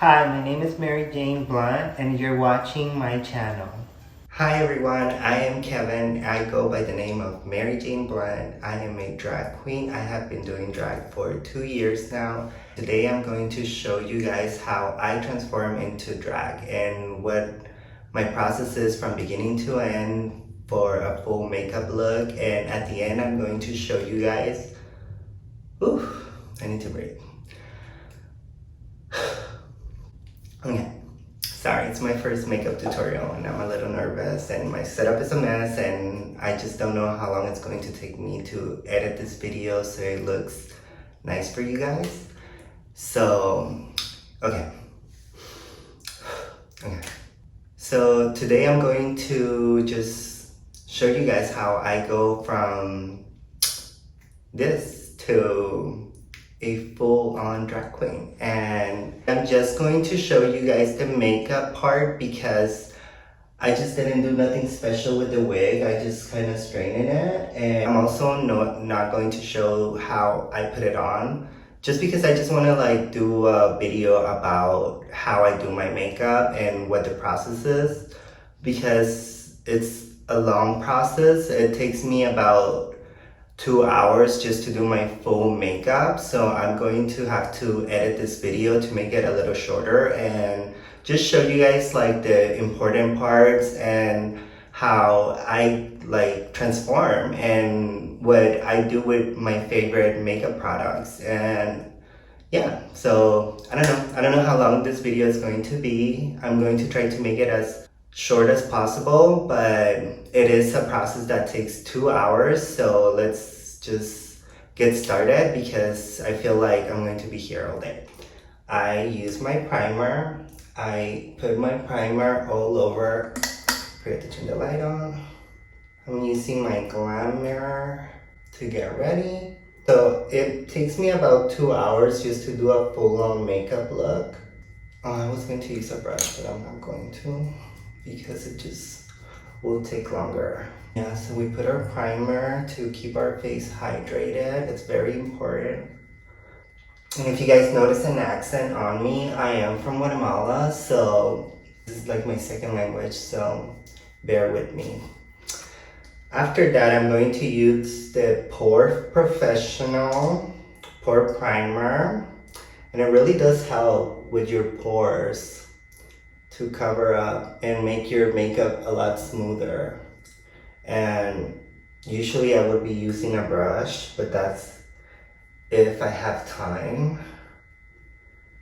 Hi, my name is Mary Jane Blunt and you're watching my channel. Hi everyone, I am Kevin. I go by the name of Mary Jane Blunt. I am a drag queen. I have been doing drag for 2 years now. Today I'm going to show you guys how I transform into drag and what my process is from beginning to end for a full makeup look. And at the end I'm going to show you guys, I need to breathe. Okay, sorry, it's my first makeup tutorial and I'm a little nervous and my setup is a mess and I just don't know how long it's going to take me to edit this video so it looks nice for you guys. So, okay. So today I'm going to just show you guys how I go from this to a full-on drag queen, and I'm just going to show you guys the makeup part because I just didn't do nothing special with the wig. I just kind of straightened it, and I'm also not going to show how I put it on just because I just want to like do a video about how I do my makeup and what the process is, because it's a long process. It takes me about 2 hours just to do my full makeup, so I'm going to have to edit this video to make it a little shorter and just show you guys like the important parts and how I like transform and what I do with my favorite makeup products. And yeah, so I don't know how long this video is going to be. I'm going to try to make it as short as possible, but it is a process that takes 2 hours, so let's just get started because I feel like I'm going to be here all day. I use my primer. I put my primer all over. Forget to turn the light on. I'm using my glam mirror to get ready. So it takes me about 2 hours just to do a full-on makeup look. I was going to use a brush, but I'm not going to because it just will take longer. Yeah, so we put our primer to keep our face hydrated. It's very important. And if you guys notice an accent on me, I am from Guatemala, so this is like my second language, so bear with me. After that, I'm going to use the Pore Professional Pore Primer, and it really does help with your pores to cover up and make your makeup a lot smoother. And usually I would be using a brush, but that's if I have time.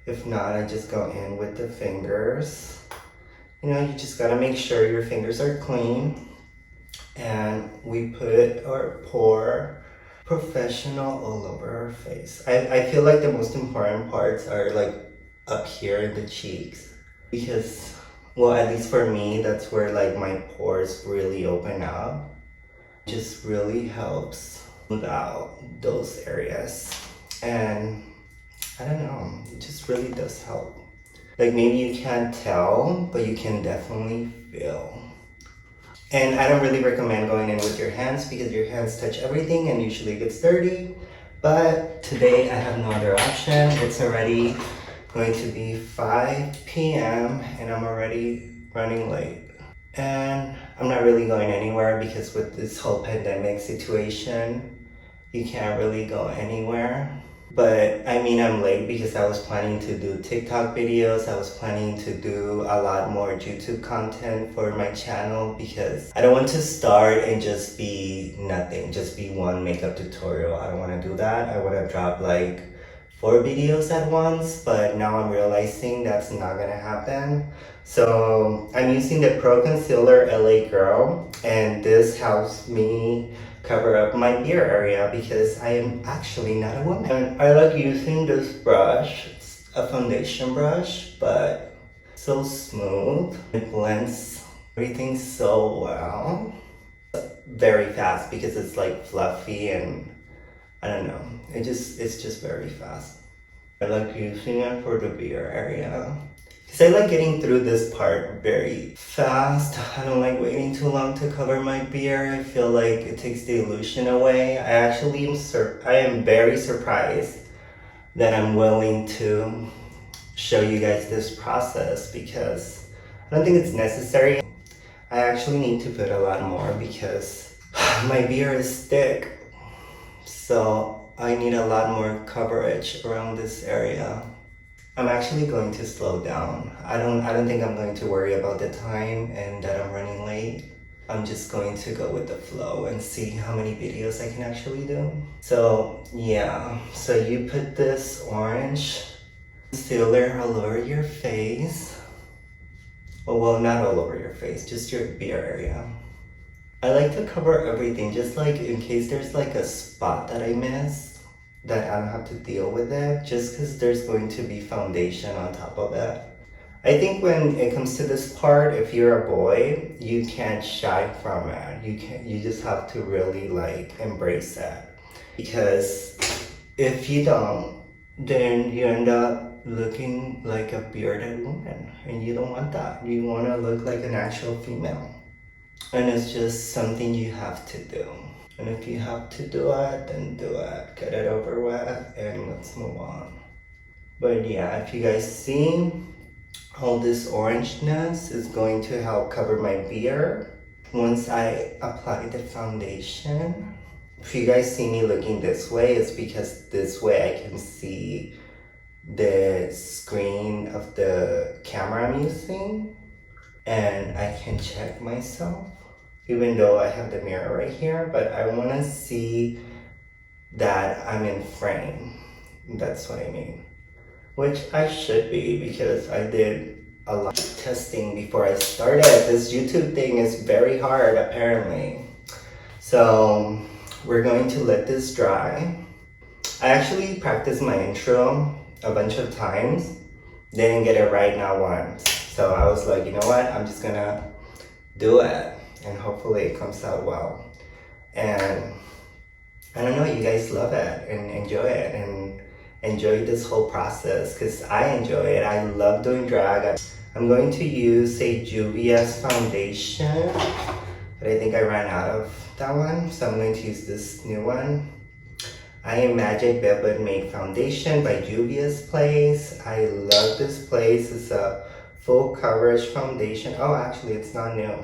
If not, I just go in with the fingers. You know, you just gotta make sure your fingers are clean. And we put our Pore Professional all over our face. I feel like the most important parts are like up here in the cheeks, because, well, at least for me, that's where like my pores really open up. It just really helps smooth out those areas. And I don't know, it just really does help. Like maybe you can't tell, but you can definitely feel. And I don't really recommend going in with your hands because your hands touch everything and usually it gets dirty. But today I have no other option. It's already going to be 5 p.m. and I'm already running late. And I'm not really going anywhere because with this whole pandemic situation, you can't really go anywhere. But I mean, I'm late because I was planning to do TikTok videos. I was planning to do a lot more YouTube content for my channel because I don't want to start and just be nothing, just be one makeup tutorial. I don't want to do that. I want to drop like 4 videos at once, but now I'm realizing that's not gonna happen. So I'm using the Pro Concealer LA Girl, and this helps me cover up my beard area because I am actually not a woman. And I like using this brush. It's a foundation brush, but so smooth. It blends everything so well. Very fast because it's like fluffy and I don't know. It's just very fast. I like using it for the beard area. Because I like getting through this part very fast. I don't like waiting too long to cover my beard. I feel like it takes the illusion away. I am very surprised that I'm willing to show you guys this process because I don't think it's necessary. I actually need to put a lot more because my beard is thick, so I need a lot more coverage around this area. I'm actually going to slow down. I don't think I'm going to worry about the time and that I'm running late. I'm just going to go with the flow and see how many videos I can actually do. So yeah, so you put this orange concealer all over your face. Well, not all over your face, just your beard area. I like to cover everything, just like in case there's like a spot that I missed, that I don't have to deal with it, just because there's going to be foundation on top of it. I think when it comes to this part, if you're a boy, you can't shy from it. You just have to really like embrace that. Because if you don't, then you end up looking like a bearded woman, and you don't want that. You want to look like an actual female. And it's just something you have to do. And if you have to do it, then do it. Get it over with and let's move on. But yeah, if you guys see, all this orangeness is going to help cover my beard once I apply the foundation. If you guys see me looking this way, it's because this way I can see the screen of the camera I'm using and I can check myself, even though I have the mirror right here, but I want to see that I'm in frame. That's what I mean. Which I should be, because I did a lot of testing before I started. This YouTube thing is very hard apparently. So we're going to let this dry. I actually practiced my intro a bunch of times. Didn't get it right not once. So I was like, you know what? I'm just gonna do it and hopefully it comes out well. And I don't know, you guys love it and enjoy it and enjoy this whole process because I enjoy it. I love doing drag. I'm going to use a Juvia's foundation, but I think I ran out of that one, so I'm going to use this new one. I Am Magic Velvet Matte Foundation by Juvia's Place. I love this place. It's a full coverage foundation. Oh, actually it's not new.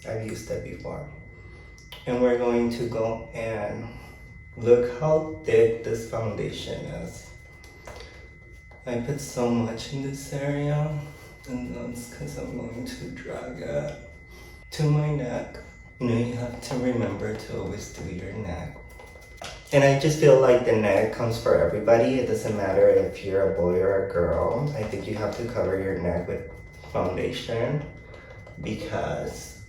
I've used it before. And we're going to go and look how thick this foundation is. I put so much in this area, and that's because I'm going to drag it to my neck. You know, you have to remember to always do your neck. And I just feel like the neck comes for everybody. It doesn't matter if you're a boy or a girl. I think you have to cover your neck with foundation because,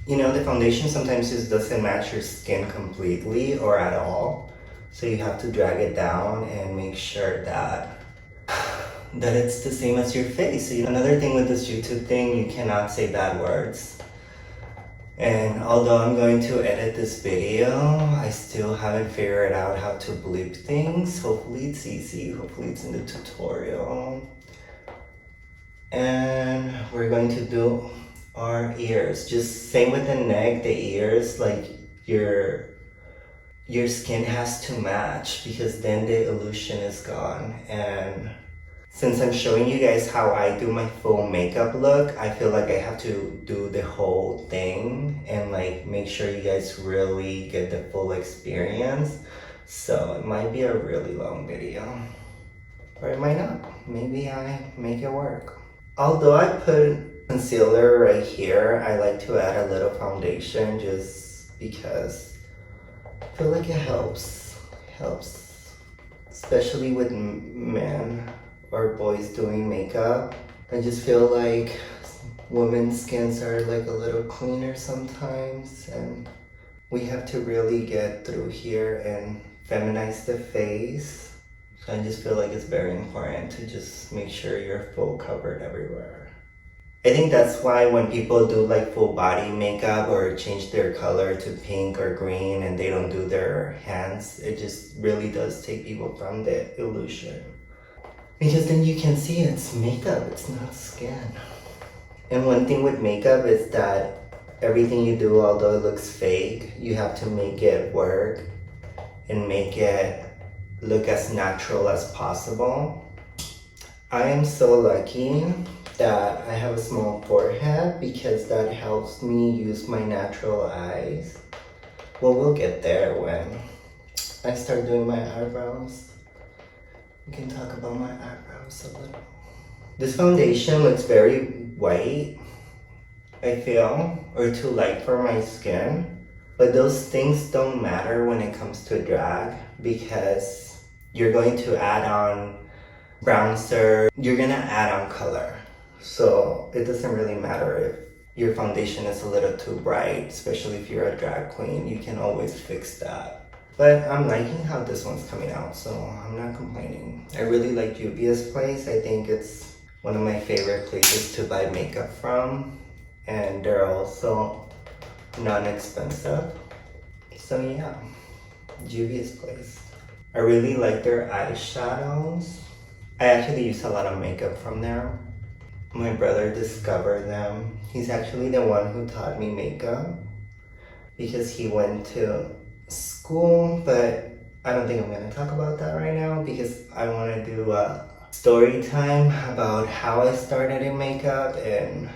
you know, the foundation sometimes just doesn't match your skin completely or at all. So you have to drag it down and make sure that it's the same as your face. So another thing with this YouTube thing, you cannot say bad words. And although I'm going to edit this video, I still haven't figured out how to bleep things. Hopefully it's easy, hopefully it's in the tutorial. And we're going to do our ears. Just same with the neck, the ears, like your skin has to match because then the illusion is gone. And since I'm showing you guys how I do my full makeup look, I feel like I have to do the whole thing and like make sure you guys really get the full experience. So it might be a really long video, or it might not. Maybe I make it work. Although I put concealer right here, I like to add a little foundation just because I feel like it helps. Especially with men or boys doing makeup. I just feel like women's skins are like a little cleaner sometimes, and we have to really get through here and feminize the face. So I just feel like it's very important to just make sure you're full covered everywhere. I think that's why when people do like full body makeup or change their color to pink or green and they don't do their hands, it just really does take people from the illusion. Because then you can see it's makeup, it's not skin. And one thing with makeup is that everything you do, although it looks fake, you have to make it work and make it look as natural as possible. I am so lucky that I have a small forehead because that helps me use my natural eyes. Well, we'll get there when I start doing my eyebrows. We can talk about my eyebrows a little. This foundation looks very white, I feel, or too light for my skin. But those things don't matter when it comes to drag because you're going to add on bronzer, you're gonna add on color. So it doesn't really matter if your foundation is a little too bright, especially if you're a drag queen, you can always fix that. But I'm liking how this one's coming out, so I'm not complaining. I really like Juvia's place. I think it's one of my favorite places to buy makeup from. And they're also non-expensive. So yeah, Juvia's place. I really like their eyeshadows. I actually use a lot of makeup from there. My brother discovered them. He's actually the one who taught me makeup because he went to school, but I don't think I'm gonna talk about that right now because I wanna do a story time about how I started in makeup and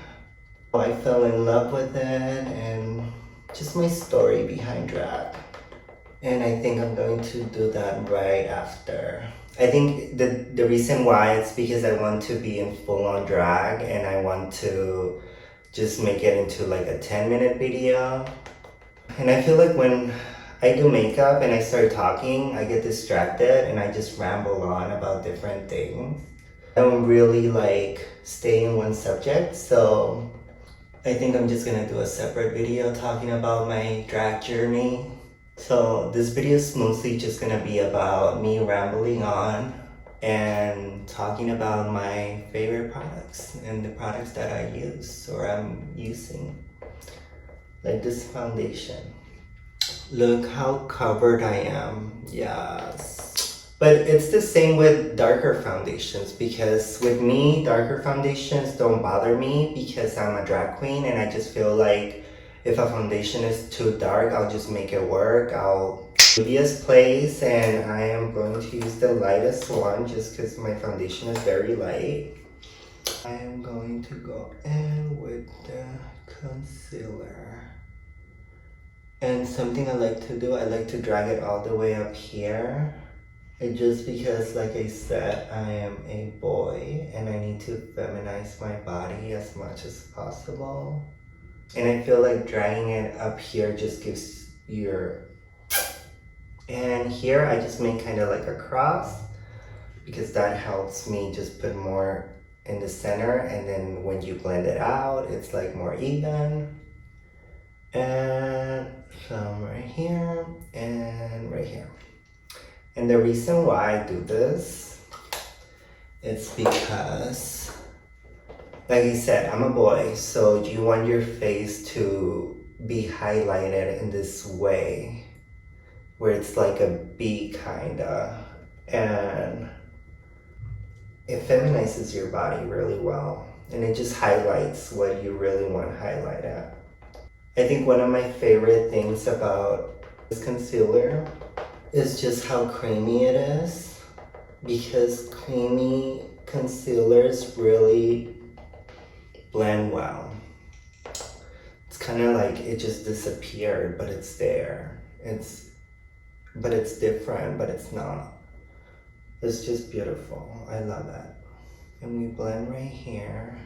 how I fell in love with it and just my story behind drag. And I think I'm going to do that right after. I think the reason why it's because I want to be in full-on drag and I want to just make it into like a 10-minute video. And I feel like when I do makeup and I start talking, I get distracted and I just ramble on about different things. I don't really like stay in one subject, so I think I'm just gonna do a separate video talking about my drag journey. So this video is mostly just gonna be about me rambling on and talking about my favorite products and the products that I use or I'm using. Like this foundation. Look how covered I am. Yes. But it's the same with darker foundations because with me, darker foundations don't bother me because I'm a drag queen and I just feel like if a foundation is too dark, I'll just make it work. I'll do this place and I am going to use the lightest one just because my foundation is very light. I am going to go in with the concealer. And something I like to do, I like to drag it all the way up here. And just because, like I said, I am a boy and I need to feminize my body as much as possible. And I feel like dragging it up here just gives your... And here I just make kind of like a cross because that helps me just put more in the center, and then when you blend it out, it's like more even. And some right here and right here. And the reason why I do this is because, like I said, I'm a boy, so you want your face to be highlighted in this way, where it's like a B kinda, and it feminizes your body really well, and it just highlights what you really want highlighted. I think one of my favorite things about this concealer is just how creamy it is, because creamy concealers really blend well. It's kind of like it just disappeared, but it's there. But it's different, but it's not. It's just beautiful. I love it. And we blend right here.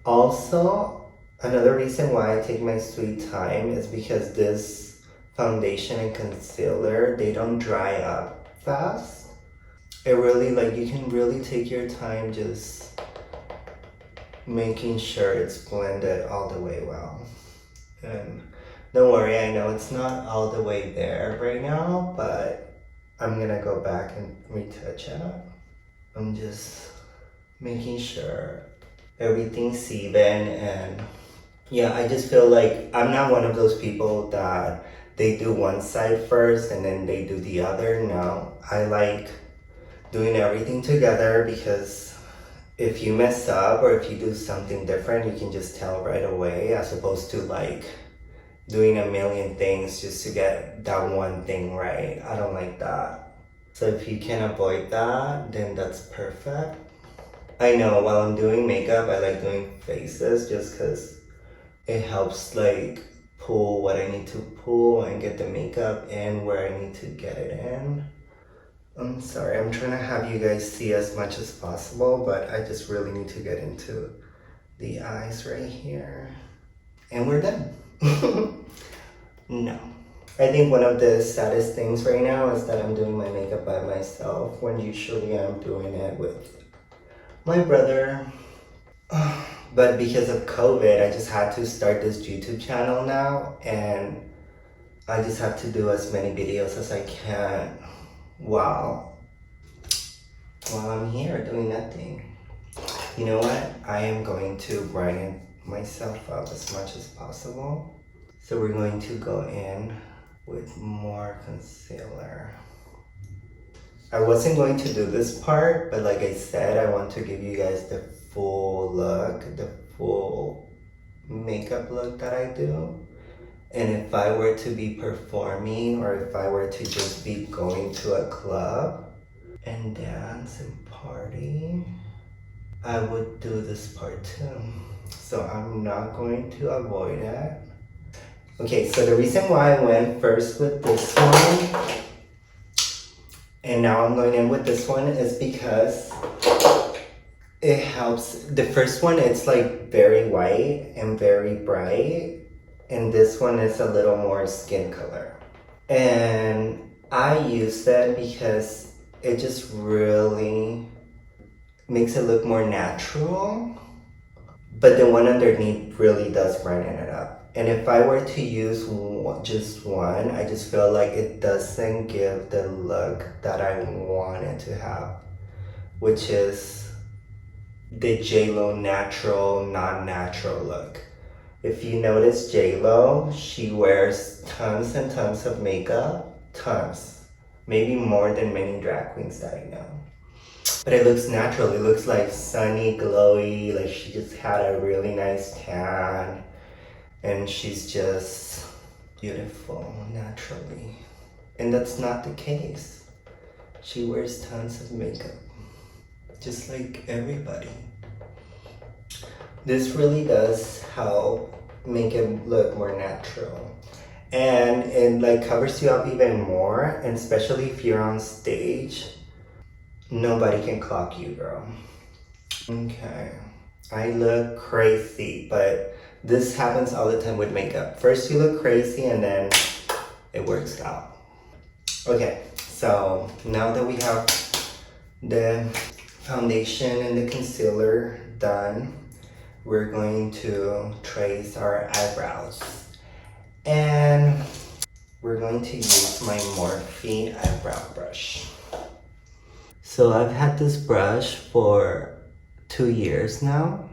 Also, another reason why I take my sweet time is because this foundation and concealer, they don't dry up fast. It really, like, you can really take your time just making sure it's blended all the way well. And don't worry, I know it's not all the way there right now, but I'm gonna go back and retouch it. I'm just making sure everything's even, and yeah, I just feel like I'm not one of those people that they do one side first and then they do the other. No, I like doing everything together because if you mess up or if you do something different, you can just tell right away, as opposed to like doing a million things just to get that one thing right. I don't like that. So if you can avoid that, then that's perfect. I know while I'm doing makeup, I like doing faces just because it helps like pull what I need to pull and get the makeup in where I need to get it in. I'm sorry, I'm trying to have you guys see as much as possible, but I just really need to get into the eyes right here. And we're done. No. I think one of the saddest things right now is that I'm doing my makeup by myself when usually I'm doing it with my brother. But because of COVID, I just had to start this YouTube channel now, and I just have to do as many videos as I can while I'm here doing nothing. You know what? I am going to brighten myself up as much as possible. So we're going to go in with more concealer. I wasn't going to do this part, but like I said, I want to give you guys the full look, the full makeup look that I do. And if I were to be performing, or if I were to just be going to a club and dance and party, I would do this part too. So I'm not going to avoid it. Okay, so the reason why I went first with this one and now I'm going in with this one is because it helps. The first one, it's like very white and very bright, and this one is a little more skin color. And I use that because it just really makes it look more natural, but the one underneath really does brighten it up. And if I were to use just one, I just feel like it doesn't give the look that I want it to have, which is the J-Lo natural, non-natural look. If you notice J-Lo, she wears tons and tons of makeup, tons. Maybe more than many drag queens that I know. But it looks natural, it looks like sunny, glowy, like she just had a really nice tan. And she's just beautiful naturally. And that's not the case. She wears tons of makeup, just like everybody. This really does help make it look more natural. And it like covers you up even more, and especially if you're on stage, nobody can clock you, girl. Okay, I look crazy, but this happens all the time with makeup. First you look crazy and then it works out. Okay, so now that we have the foundation and the concealer done, we're going to trace our eyebrows. And we're going to use my Morphe eyebrow brush. So I've had this brush for 2 years now,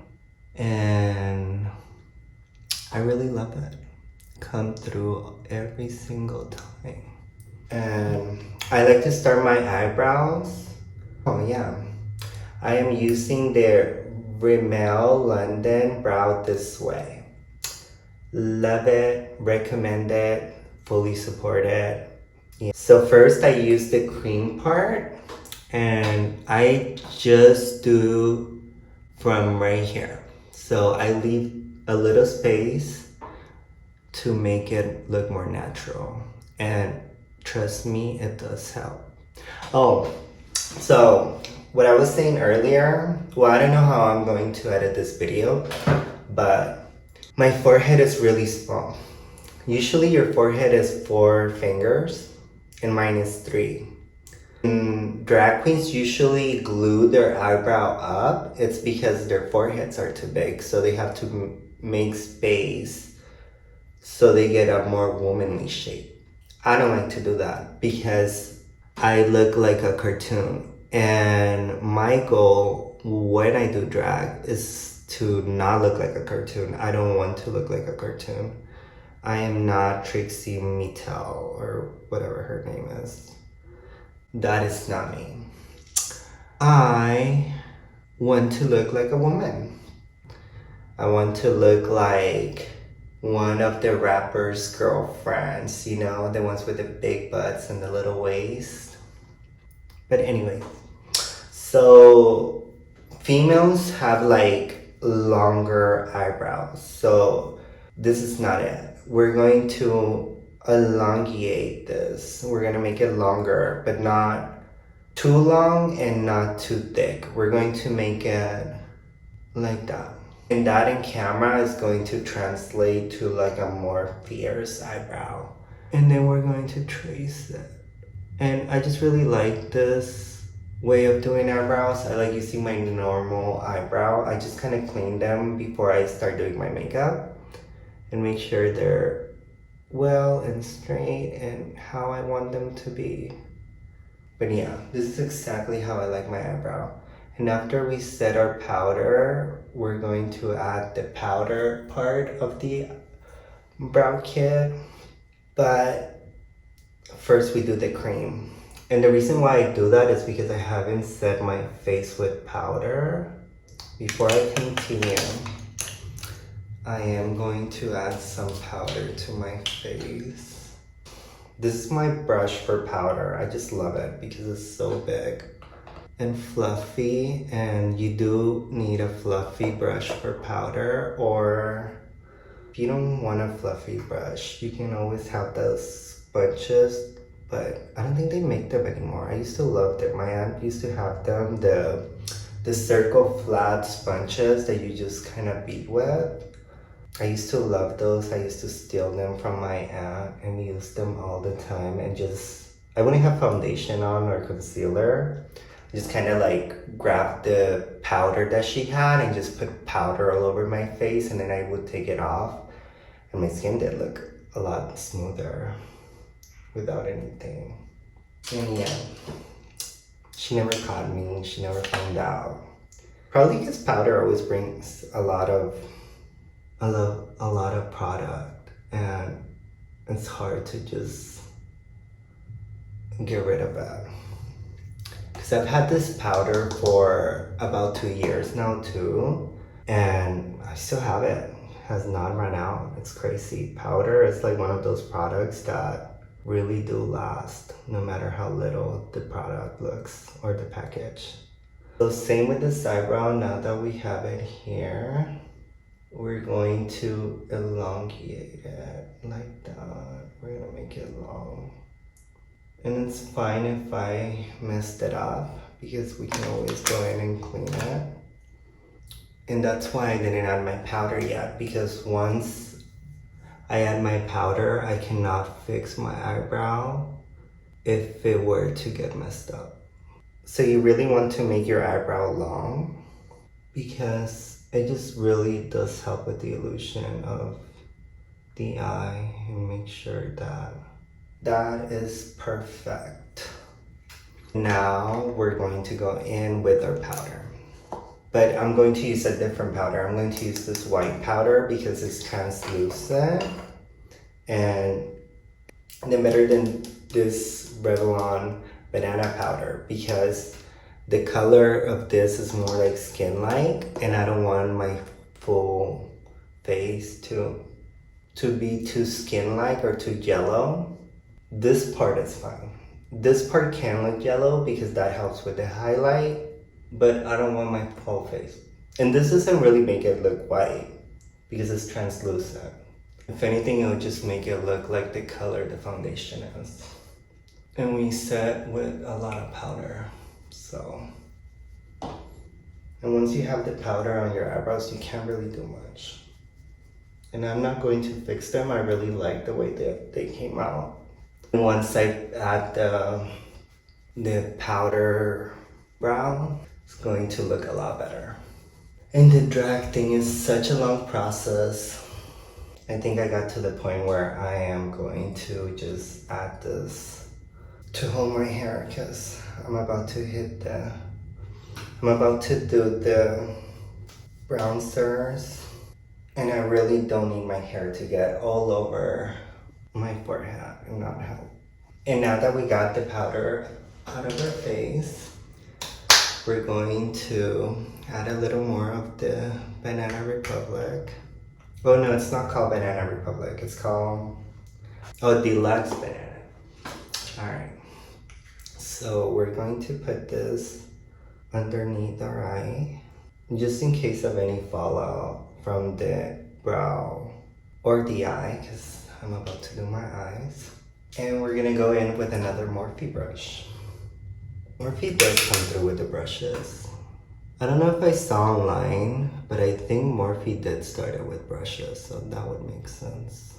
and I really love it. Come through every single time. And I like to start my eyebrows. Oh yeah. I am using the Rimmel London Brow This Way. Love it, recommend it, fully support it. Yeah. So first I use the cream part, and I just do from right here. So I leave a little space to make it look more natural, and trust me, it does help. Oh, so what I was saying earlier, well, I don't know how I'm going to edit this video, but my forehead is really small. Usually your forehead is 4 fingers and mine is 3. Drag queens usually glue their eyebrow up. It's because their foreheads are too big, so they have to make space so they get a more womanly shape. I don't like to do that because I look like a cartoon, and my goal when I do drag is to not look like a cartoon. I don't want to look like a cartoon. I am not Trixie Mattel or whatever her name is. That is not me. I want to look like a woman. I want to look like one of the rappers' girlfriends, you know, the ones with the big butts and the little waist. But anyway, so Females have like longer eyebrows, so this is not it. We're going to elongate this. We're gonna make it longer, but not too long and not too thick. We're going to make it like that. And that in camera is going to translate to like a more fierce eyebrow. And then we're going to trace it. And I just really like this way of doing eyebrows. I like using my normal eyebrow. I just kind of clean them before I start doing my makeup and make sure they're well and straight and how I want them to be. But yeah, this is exactly how I like my eyebrow. And after we set our powder, we're going to add the powder part of the brow kit. But first we do the cream. And the reason why I do that is because I haven't set my face with powder. Before I continue, I am going to add some powder to my face. This is my brush for powder. I just love it because it's so big and fluffy, and you do need a fluffy brush for powder, or if you don't want a fluffy brush, you can always have those sponges, but I don't think they make them anymore. I used to love them. My aunt used to have them, the circle flat sponges that you just kind of beat with. I used to love those. I used to steal them from my aunt and use them all the time, and I wouldn't have foundation on or concealer. Just kind of like grab the powder that she had and just put powder all over my face, and then I would take it off, and my skin did look a lot smoother without anything. And yeah, she never caught me, she never found out. Probably because powder always brings a lot of product, and it's hard to just get rid of it. Because I've had this powder for about 2 years now too, and I still have it. It has not run out. It's crazy. Powder is like one of those products that really do last, no matter how little the product looks or the package. So same with this eyebrow. Now that we have it here, we're going to elongate it like that. We're gonna make it long. And it's fine if I messed it up, because we can always go in and clean it. And that's why I didn't add my powder yet, because once I add my powder, I cannot fix my eyebrow if it were to get messed up. So you really want to make your eyebrow long, because it just really does help with the illusion of the eye, and make sure that is perfect. Now we're going to go in with our powder. But I'm going to use a different powder. I'm going to use this white powder because it's translucent, and they're better than this Revlon banana powder, because the color of this is more like skin-like, and I don't want my full face to be too skin-like or too yellow. This part is fine. This part can look yellow because that helps with the highlight, but I don't want my whole face. And this doesn't really make it look white because it's translucent. If anything, it'll just make it look like the color the foundation is. And we set with a lot of powder, so. And once you have the powder on your eyebrows, you can't really do much. And I'm not going to fix them. I really like the way they came out. Once I add the powder brow, it's going to look a lot better. And the drag thing is such a long process. I think I got to the point where I am going to just add this to hold my hair, because I'm about to do the bronzers, and I really don't need my hair to get all over my forehead and not help. And now that we got the powder out of our face, we're going to add a little more of the Banana Republic. Oh no, it's not called Banana Republic. It's called, Deluxe Banana. Alright. So we're going to put this underneath our eye. just in case of any fallout from the brow or the eye, because I'm about to do my eyes. And we're gonna go in with another Morphe brush. Morphe does come through with the brushes. I don't know if I saw online, but I think Morphe did start it with brushes, so that would make sense.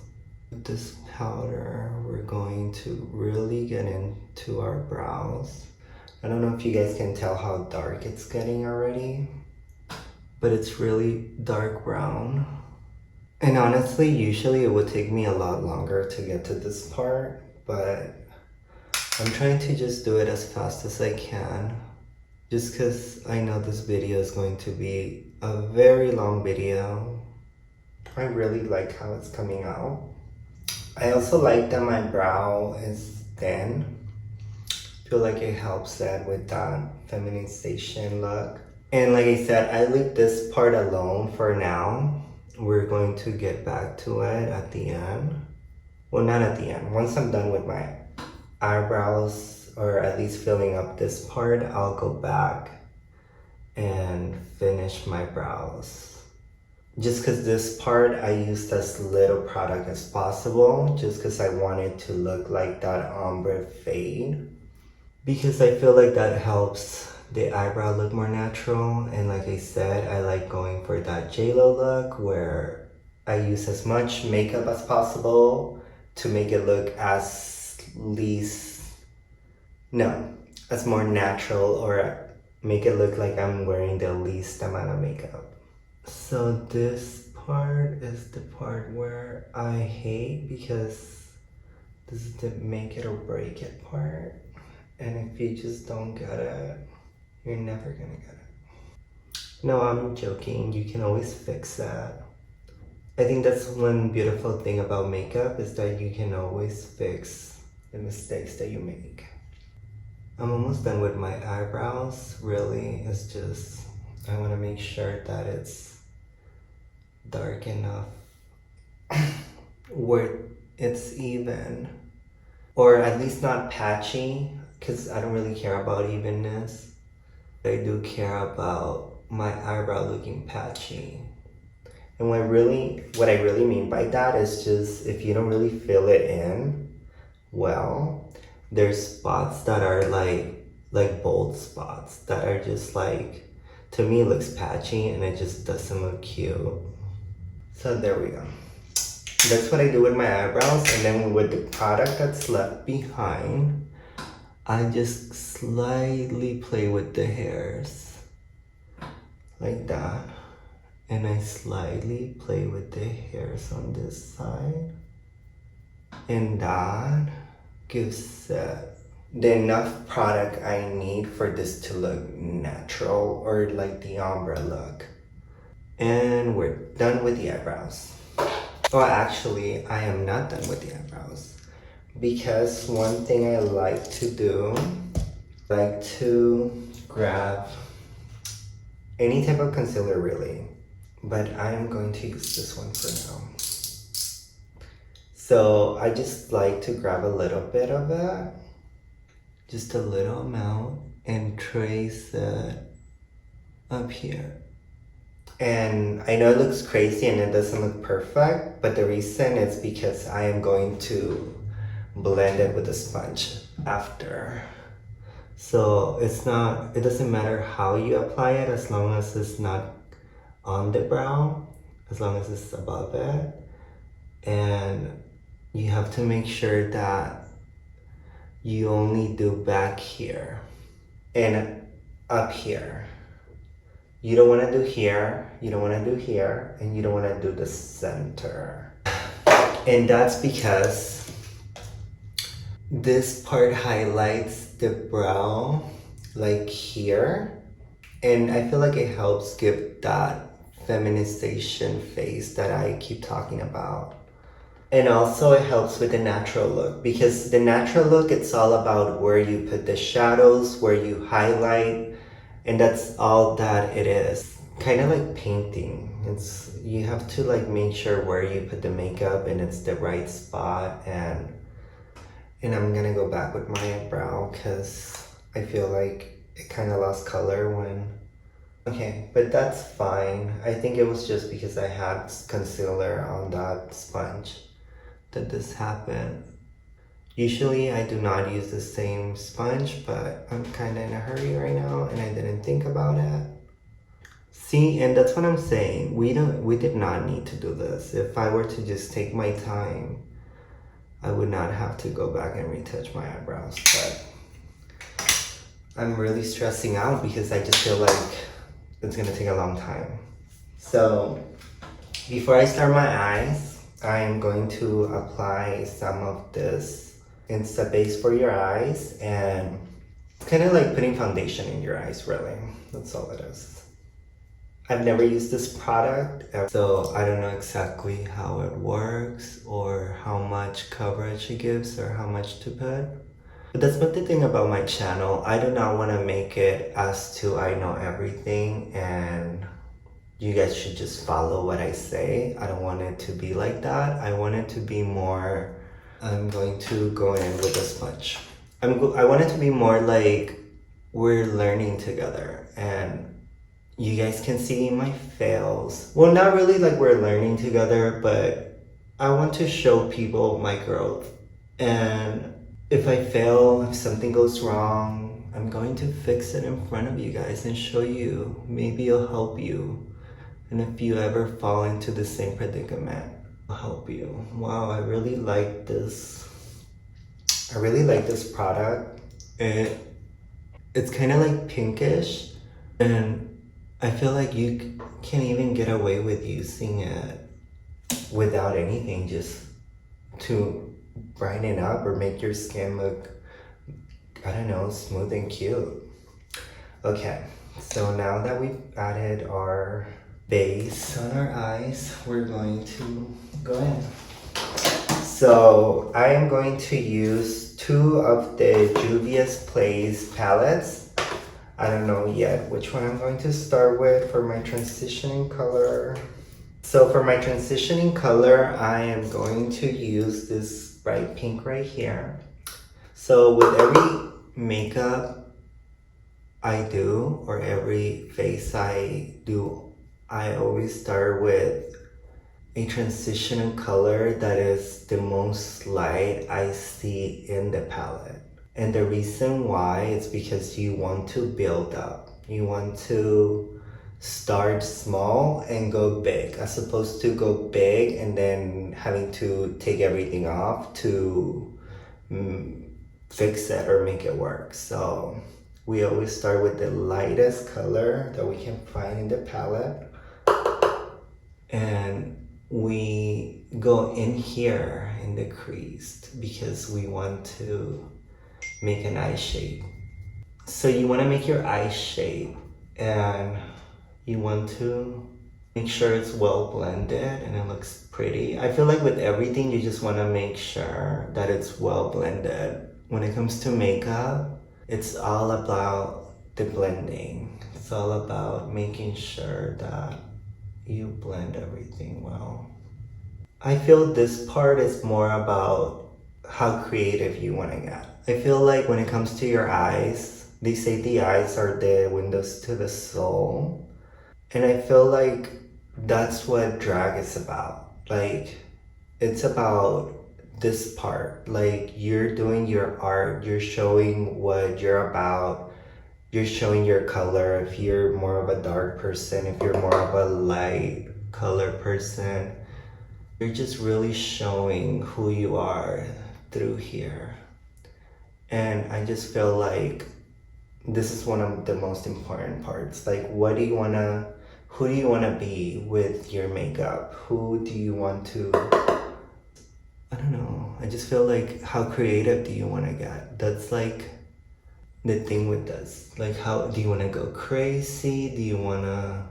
With this powder, we're going to really get into our brows. I don't know if you guys can tell how dark it's getting already, but it's really dark brown. And honestly, usually it would take me a lot longer to get to this part, but I'm trying to just do it as fast as I can. Just because I know this video is going to be a very long video. I really like how it's coming out. I also like that my brow is thin. I feel like it helps that with that feminization look. And like I said, I leave this part alone for now. We're going to get back to it at the end. Well, not at the end. Once I'm done with my eyebrows, or at least filling up this part, I'll go back and finish my brows. Just because this part I used as little product as possible, just because I wanted to look like that ombre fade. Because I feel like that helps the eyebrow look more natural. And like I said, I like going for that JLo look where I use as much makeup as possible to make it look as more natural, or make it look like I'm wearing the least amount of makeup. So this part is the part where I hate, because this is the make it or break it part. And if you just don't get it, you're never gonna get it. No, I'm joking. You can always fix that. I think that's one beautiful thing about makeup, is that you can always fix the mistakes that you make. I'm almost done with my eyebrows. Really, it's just, I want to make sure that it's dark enough where it's even, or at least not patchy, because I don't really care about evenness. I do care about my eyebrow looking patchy. And what I really mean by that is just, if you don't really fill it in well, there's spots that are like bold spots that are just like, to me looks patchy, and it just doesn't look cute. So there we go. That's what I do with my eyebrows. And then with the product that's left behind, I just slightly play with the hairs like that. And I slightly play with the hairs on this side. And that gives the enough product I need for this to look natural, or like the ombre look. And we're done with the eyebrows. Well, actually, I am not done with the eyebrows, because one thing I like to do, I like to grab any type of concealer really, but I'm going to use this one for now. So I just like to grab a little bit of it, just a little amount, and trace it up here. And I know it looks crazy and it doesn't look perfect, but the reason is because I am going to blend it with a sponge after. So it doesn't matter how you apply it, as long as it's not on the brow, as long as it's above it. And you have to make sure that you only do back here and up here. You don't want to do here, you don't want to do here, and you don't want to do the center. And that's because this part highlights the brow, like here. And I feel like it helps give that feminization face that I keep talking about. And also it helps with the natural look, because the natural look, it's all about where you put the shadows, where you highlight, and that's all that it is. Kind of like painting. You have to like make sure where you put the makeup and it's the right spot. And I'm gonna go back with my brow, because I feel like it kind of lost color when Okay, but that's fine. I think it was just because I had concealer on that sponge that this happened. Usually I do not use the same sponge, but I'm kind of in a hurry right now and I didn't think about it. See, and that's what I'm saying. We did not need to do this. If I were to just take my time, I would not have to go back and retouch my eyebrows, but I'm really stressing out because I just feel like it's gonna take a long time. So before I start my eyes, I'm going to apply some of this Insta base for your eyes, and it's kind of like putting foundation in your eyes, really. That's all it is. I've never used this product, so I don't know exactly how it works or how much coverage it gives or how much to put. But that's not the thing about my channel. I do not want to make it as to I know everything and you guys should just follow what I say. I don't want it to be like that. I want it to be more, I'm going to go in with a sponge. I want it to be more like we're learning together and you guys can see my fails. Well, not really like we're learning together, but I want to show people my growth. And if I fail, if something goes wrong, I'm going to fix it in front of you guys and show you. Maybe it'll help you. And if you ever fall into the same predicament, I'll help you. Wow, I really like this. I really like this product. It's kind of like pinkish, and I feel like you can't even get away with using it without anything, just to brighten up or make your skin look, I don't know, smooth and cute. Okay, so now that we've added our base on our eyes, we're going to go in. So I am going to use 2 of the Juvia's Place palettes. I don't know yet which one I'm going to start with for my transitioning color. So for my transitioning color, I am going to use this bright pink right here. So with every makeup I do, or every face I do, I always start with a transitional color that is the most light I see in the palette. And the reason why is because you want to build up. You want to start small and go big, as opposed to go big and then having to take everything off to fix it or make it work. So we always start with the lightest color that we can find in the palette. And we go in here in the crease because we want to make an eye shape. So you want to make your eye shape and you want to make sure it's well blended and it looks pretty. I feel like with everything you just want to make sure that it's well blended. When it comes to makeup, it's all about the blending. It's all about making sure that you blend everything well. I feel this part is more about how creative you want to get. I feel like when it comes to your eyes, they say the eyes are the windows to the soul. And I feel like that's what drag is about. Like, it's about this part. Like, you're doing your art, you're showing what you're about, you're showing your color. If you're more of a dark person, if you're more of a light color person, you're just really showing who you are through here. And I just feel like this is one of the most important parts. Like, who do you want to be with your makeup? Who do you want to, I don't know. I just feel like, how creative do you want to get? That's like the thing with this. Like, how do you want to go crazy? Do you want to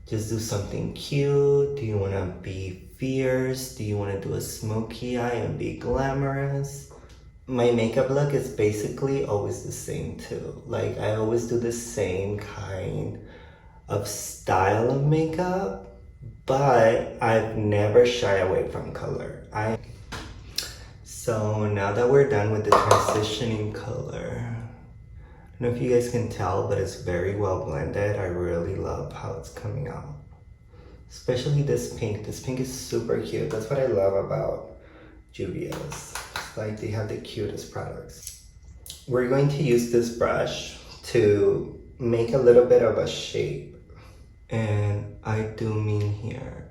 just do something cute? Do you want to be fierce? Do you want to do a smoky eye and be glamorous? My makeup look is basically always the same too. Like, I always do the same kind of style of makeup, but I've never shy away from color. So now that we're done with the transitioning color, I don't know if you guys can tell, but it's very well blended. I really love how it's coming out. Especially this pink. This pink is super cute. That's what I love about Juvia's. Like, they have the cutest products. We're going to use this brush to make a little bit of a shape. And I do mean here,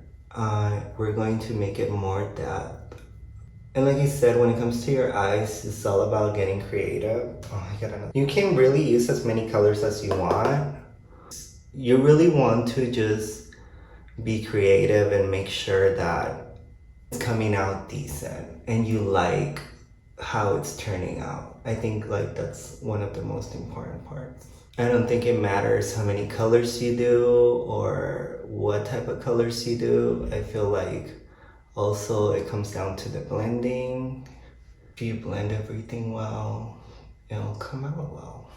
we're going to make it more depth. And like I said, when it comes to your eyes, it's all about getting creative. Oh, I got another. You can really use as many colors as you want. You really want to just be creative and make sure that it's coming out decent and you like how it's turning out. I think like that's one of the most important parts. I don't think it matters how many colors you do or what type of colors you do. I feel like also it comes down to the blending. If you blend everything well, it'll come out well.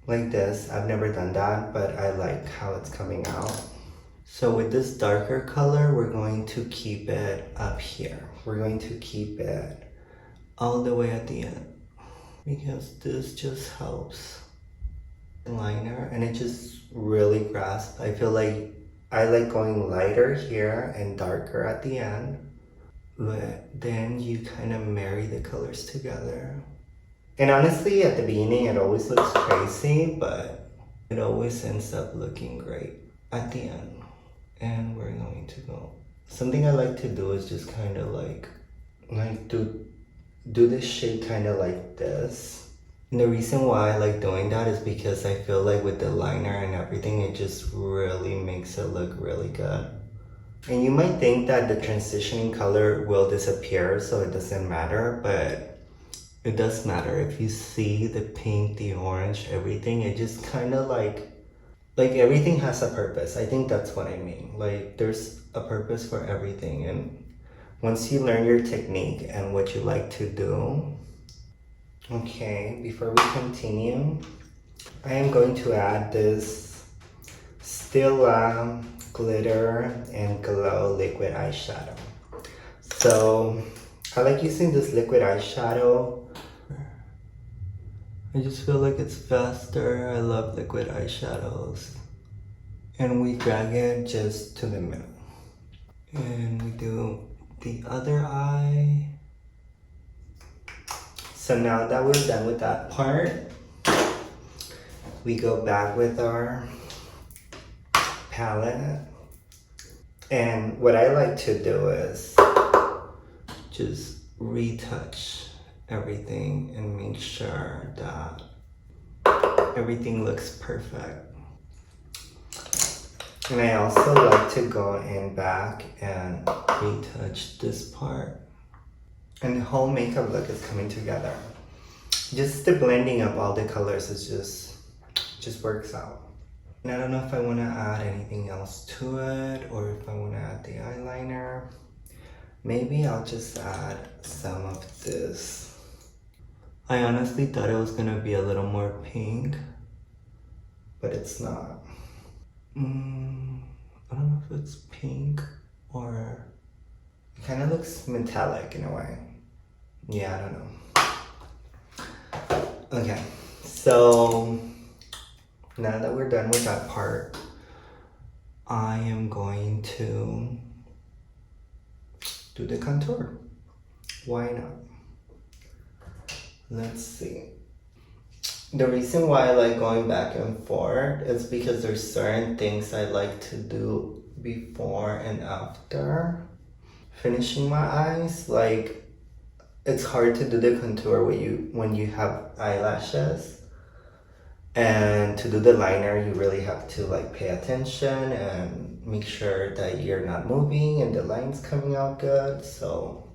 Like this, I've never done that, but I like how it's coming out. So with this darker color, we're going to keep it up here. We're going to keep it all the way at the end because this just helps the liner and it just really grasps. I feel like I like going lighter here and darker at the end, but then you kind of marry the colors together. And honestly, at the beginning, it always looks crazy, but it always ends up looking great at the end. And we're going to go. Something I like to do is just kind of like do this shape kind of like this. And the reason why I like doing that is because I feel like with the liner and everything, it just really makes it look really good. And you might think that the transitioning color will disappear, so it doesn't matter, but it does matter. If you see the pink, the orange, everything, it just kind of like everything has a purpose. I think that's what I mean. Like there's a purpose for everything. And once you learn your technique and what you like to do, okay, before we continue, I am going to add this Still Glitter and Glow Liquid Eyeshadow. So I like using this liquid eyeshadow. I just feel like it's faster. I love liquid eyeshadows. And we drag it just to the middle. And we do the other eye. So now that we're done with that part, we go back with our palette. And what I like to do is just retouch everything and make sure that everything looks perfect. And I also like to go in back and retouch this part. And the whole makeup look is coming together. Just the blending of all the colors is just works out. And I don't know if I want to add anything else to it or if I want to add the eyeliner. Maybe I'll just add some of this. I honestly thought it was gonna be a little more pink, but it's not. I don't know if it's pink or it kind of looks metallic in a way. Yeah, I don't know. Okay, so now that we're done with that part, I am going to do the contour. Why not? Let's see. The reason why I like going back and forth is because there's certain things I like to do before and after finishing my eyes. Like, it's hard to do the contour when you have eyelashes. And to do the liner, you really have to like pay attention and make sure that you're not moving and the line's coming out good. So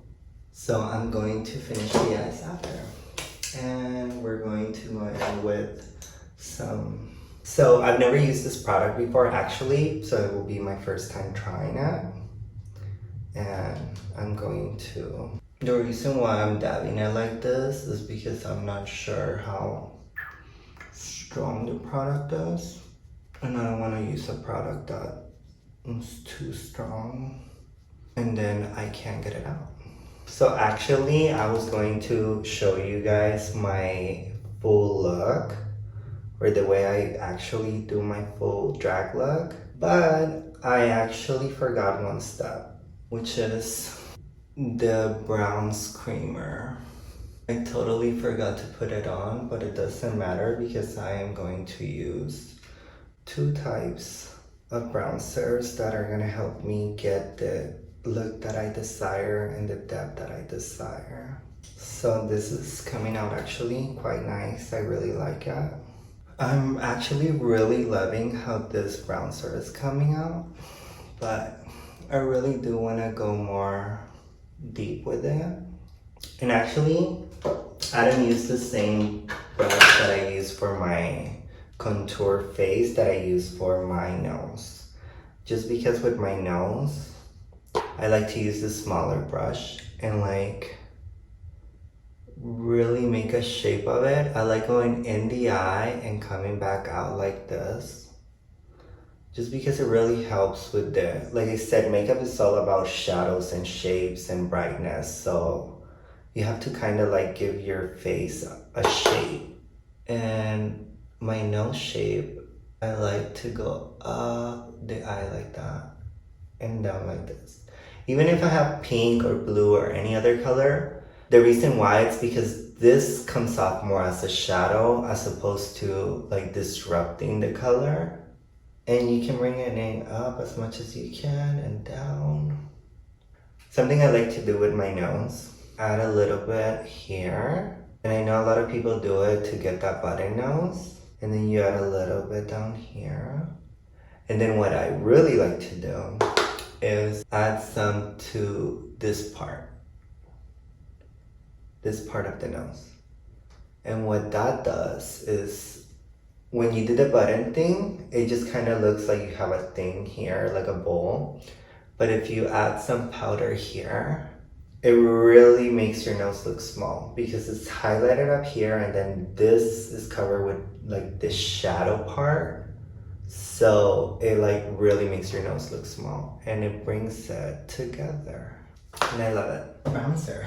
I'm going to finish the eyes after. And we're going to go in with some. So I've never used this product before actually, so it will be my first time trying it. And I'm going to. The reason why I'm dabbing it like this is because I'm not sure how strong the product is. And I don't want to use a product that is too strong. And then I can't get it out. So actually, I was going to show you guys my full look or the way I actually do my full drag look. But I actually forgot one step, which is the brown screamer. I totally forgot to put it on, but it doesn't matter because I am going to use two types of bronzers that are gonna help me get the look that I desire and the depth that I desire. So this is coming out actually quite nice. I really like it. I'm actually really loving how this bronzer is coming out, but I really do want to go more deep with it. And actually, I don't use the same brush that I use for my contour face that I use for my nose. Just because with my nose, I like to use the smaller brush and like really make a shape of it. I like going in the eye and coming back out like this. Just because it really helps with the, like I said, makeup is all about shadows and shapes and brightness. So you have to kind of like give your face a shape. And my nose shape, I like to go up the eye like that and down like this. Even if I have pink or blue or any other color, the reason why it's because this comes off more as a shadow as opposed to like disrupting the color. And you can bring it in up as much as you can and down. Something I like to do with my nose, add a little bit here. And I know a lot of people do it to get that button nose. And then you add a little bit down here. And then what I really like to do is add some to this part of the nose. And what that does is when you do the button thing, it just kind of looks like you have a thing here, like a bowl. But if you add some powder here, it really makes your nose look small because it's highlighted up here and then this is covered with like this shadow part. So it like really makes your nose look small and it brings it together. And I love it. Bronzer.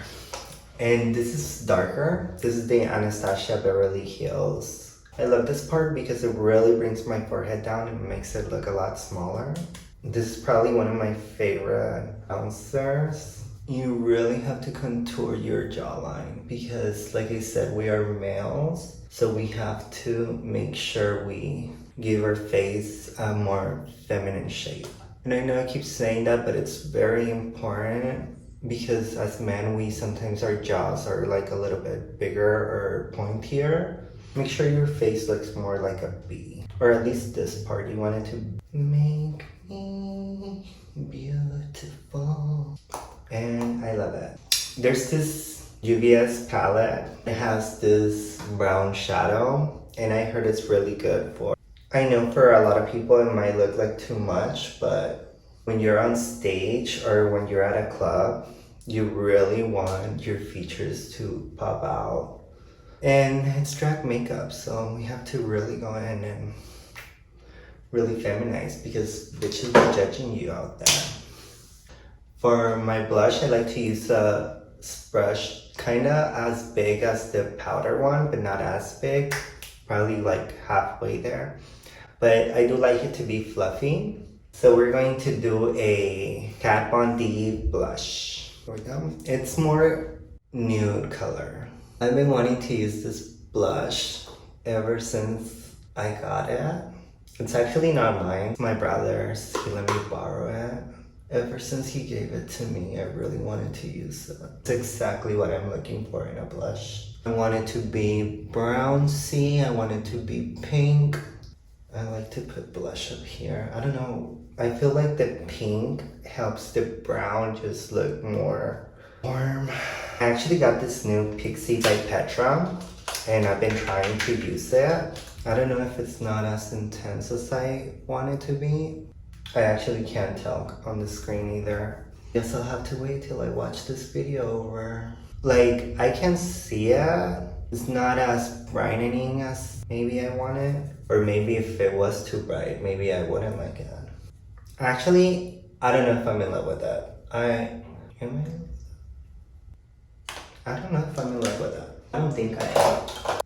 And this is darker. This is the Anastasia Beverly Hills. I love this part because it really brings my forehead down and makes it look a lot smaller. This is probably one of my favorite bronzers. You really have to contour your jawline because like I said, we are males. So we have to make sure we give our face a more feminine shape. And I know I keep saying that, but it's very important because as men, we sometimes our jaws are like a little bit bigger or pointier. Make sure your face looks more like a B, or at least this part. You want it to make me beautiful. And I love it. There's this UVS palette. It has this brown shadow and I heard it's really good for, I know for a lot of people it might look like too much, but when you're on stage or when you're at a club, you really want your features to pop out. And it's drag makeup, so we have to really go in and really feminize because bitches are judging you out there. For my blush, I like to use a brush kinda as big as the powder one, but not as big, probably like halfway there. But I do like it to be fluffy. So we're going to do a Kat Von D blush. Here we go. It's more nude color. I've been wanting to use this blush ever since I got it. It's actually not mine. It's my brother's. He let me borrow it. Ever since he gave it to me, I really wanted to use it. It's exactly what I'm looking for in a blush. I want it to be brownsy. I want it to be pink. I like to put blush up here. I don't know. I feel like the pink helps the brown just look more warm. I actually got this new Pixie by Petra and I've been trying to use it. I don't know if it's not as intense as I want it to be. I actually can't tell on the screen either. Guess I'll have to wait till I watch this video over. Like, I can see it. It's not as brightening as maybe I want it. Or maybe if it was too bright, maybe I wouldn't like it. Actually, I don't know if I'm in love with that. I don't know if I'm in love with that. I don't think I am.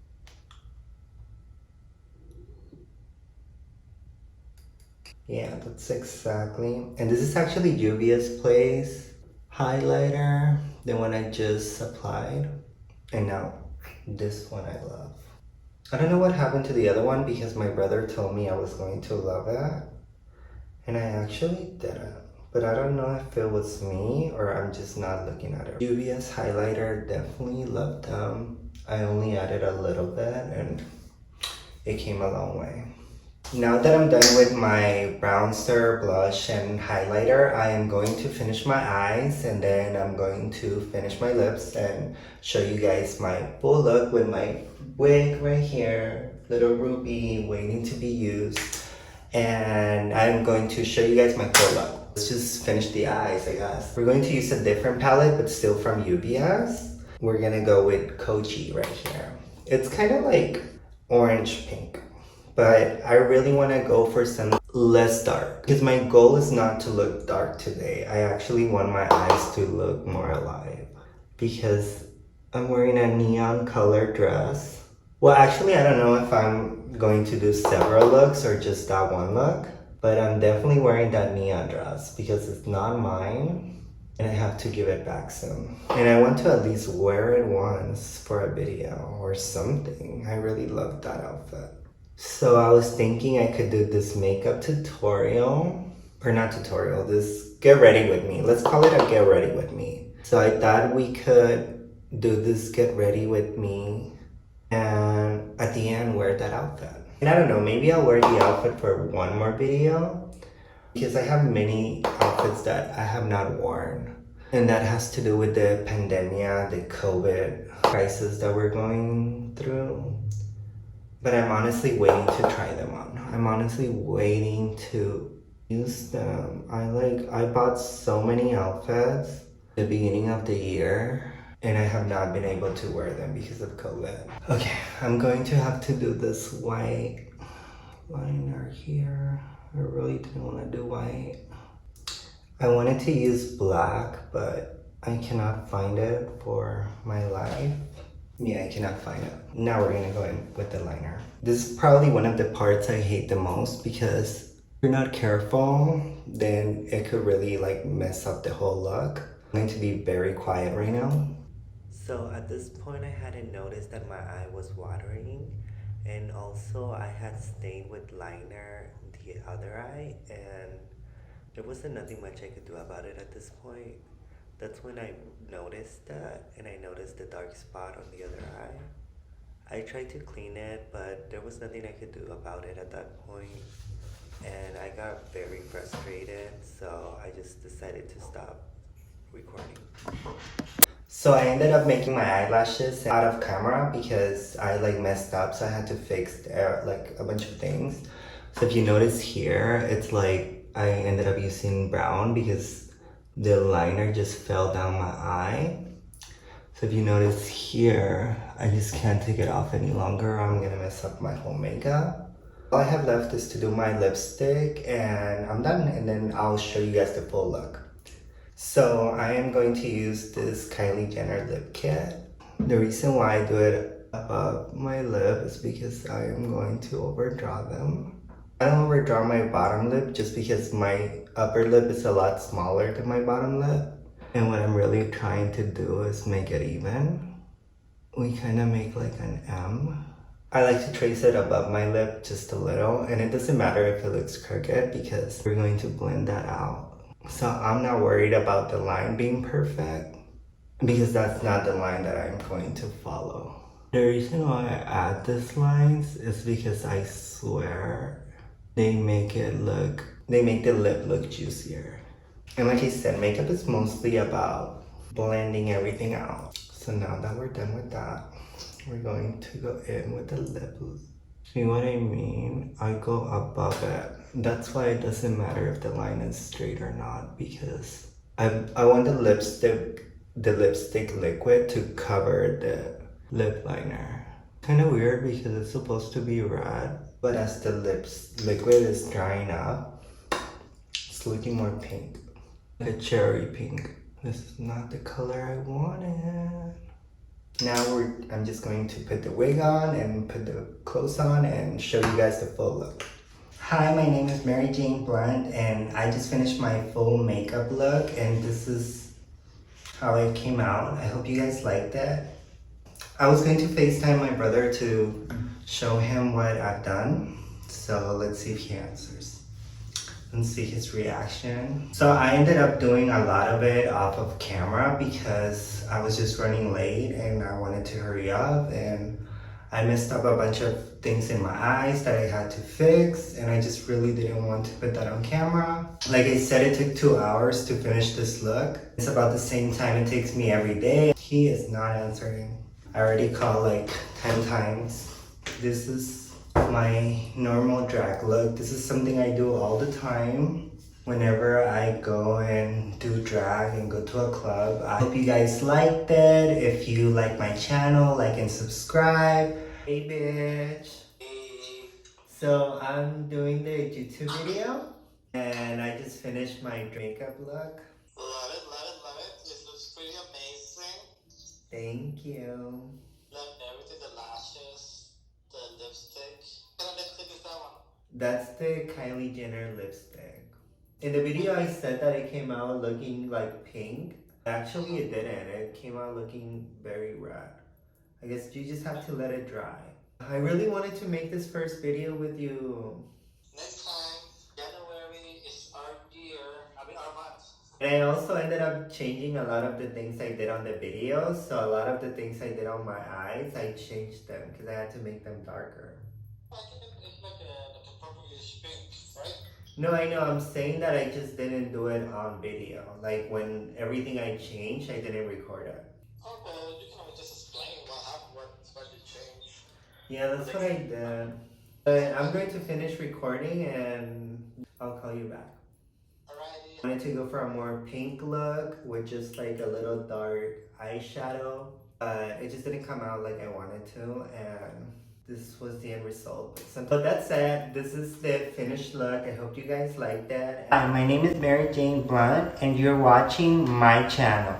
Yeah, that's exactly. And this is actually Juvia's Place highlighter, the one I just applied. And now this one I love. I don't know what happened to the other one because my brother told me I was going to love it. And I actually didn't. But I don't know if it was me or I'm just not looking at it. Juvia's highlighter, definitely loved them. I only added a little bit and it came a long way. Now that I'm done with my bronzer, blush, and highlighter, I am going to finish my eyes and then I'm going to finish my lips and show you guys my full look with my wig right here, little ruby waiting to be used. And I'm going to show you guys my full look. Let's just finish the eyes, I guess. We're going to use a different palette, but still from UBS. We're gonna go with Koji right here. It's kind of like orange pink, but I really want to go for some less dark because my goal is not to look dark today. I actually want my eyes to look more alive because I'm wearing a neon color dress. Well, actually, I don't know if I'm going to do several looks or just that one look, but I'm definitely wearing that neon dress because it's not mine and I have to give it back soon. And I want to at least wear it once for a video or something. I really love that outfit. So I was thinking I could do this makeup tutorial, or not tutorial, this get ready with me. Let's call it a get ready with me. So I thought we could do this get ready with me and at the end wear that outfit. And I don't know, maybe I'll wear the outfit for one more video because I have many outfits that I have not worn. And that has to do with the pandemic, the COVID crisis that we're going through. But I'm honestly waiting to try them on. I'm honestly waiting to use them. I bought so many outfits at the beginning of the year and I have not been able to wear them because of COVID. Okay, I'm going to have to do this white liner here. I really didn't want to do white. I wanted to use black, but I cannot find it for my life. Yeah, I cannot find it. Now we're gonna go in with the liner. This is probably one of the parts I hate the most because if you're not careful, then it could really like mess up the whole look. I'm going to be very quiet right now. So at this point I hadn't noticed that my eye was watering and also I had stayed with liner the other eye and there wasn't nothing much I could do about it at this point. That's when I noticed that and I noticed the dark spot on the other eye. I tried to clean it, but there was nothing I could do about it at that point. And I got very frustrated, so I just decided to stop recording. So I ended up making my eyelashes out of camera because I like messed up, so I had to fix like a bunch of things. So if you notice here, it's like I ended up using brown because the liner just fell down my eye. So if you notice here, I just can't take it off any longer or I'm gonna mess up my whole makeup. All I have left is to do my lipstick and I'm done and then I'll show you guys the full look. So I am going to use this Kylie Jenner Lip Kit. The reason why I do it above my lip is because I am going to overdraw them. I don't overdraw my bottom lip just because my upper lip is a lot smaller than my bottom lip. And what I'm really trying to do is make it even. We kind of make like an M. I like to trace it above my lip just a little and it doesn't matter if it looks crooked because we're going to blend that out. So I'm not worried about the line being perfect because that's not the line that I'm going to follow. The reason why I add these lines is because I swear they make the lip look juicier. And like I said, makeup is mostly about blending everything out. So now that we're done with that, we're going to go in with the lip. See what I mean? I go above it. That's why it doesn't matter if the line is straight or not because I want the lipstick liquid to cover the lip liner. Kind of weird because it's supposed to be red. But as the liquid is drying up, it's looking more pink. Like a cherry pink. This is not the color I wanted. Now I'm just going to put the wig on and put the clothes on and show you guys the full look. Hi, my name is Mary Jane Blunt, and I just finished my full makeup look, and this is how it came out. I hope you guys liked it. I was going to FaceTime my brother to show him what I've done, so let's see if he answers and see his reaction. So I ended up doing a lot of it off of camera because I was just running late and I wanted to hurry up, and I messed up a bunch of things in my eyes that I had to fix, and I just really didn't want to put that on camera. Like I said, it took 2 hours to finish this look. It's about the same time it takes me every day. He is not answering. I already called like 10 times. This is my normal drag look. This is something I do all the time whenever I go and do drag and go to a club. I hope you guys liked it. If you like my channel, like and subscribe. Hey bitch. So I'm doing the YouTube video and I just finished my makeup look. Love it, love it, love it. It looks pretty amazing. Thank you. Love everything, the lashes, the lipstick. What kind of lipstick is that one? That's the Kylie Jenner lipstick. In the video I said that it came out looking like pink. Actually it didn't. It came out looking very red. I guess you just have to let it dry. I really wanted to make this first video with you. Next time, January is our year, our month. And I also ended up changing a lot of the things I did on the video. So a lot of the things I did on my eyes, I changed them because I had to make them darker. It's like a purplish pink, right? No, I know. I'm saying that I just didn't do it on video. Like when everything I changed, I didn't record it. Oh, well, you can always just explain what happened, what you changed. Yeah, that's what I did. But I'm going to finish recording and I'll call you back. Alrighty. I wanted to go for a more pink look with just like a little dark eyeshadow. But it just didn't come out like I wanted to, and this was the end result. But that's it. This is the finished look. I hope you guys liked that. Hi, my name is Mary Jane Blunt and you're watching my channel.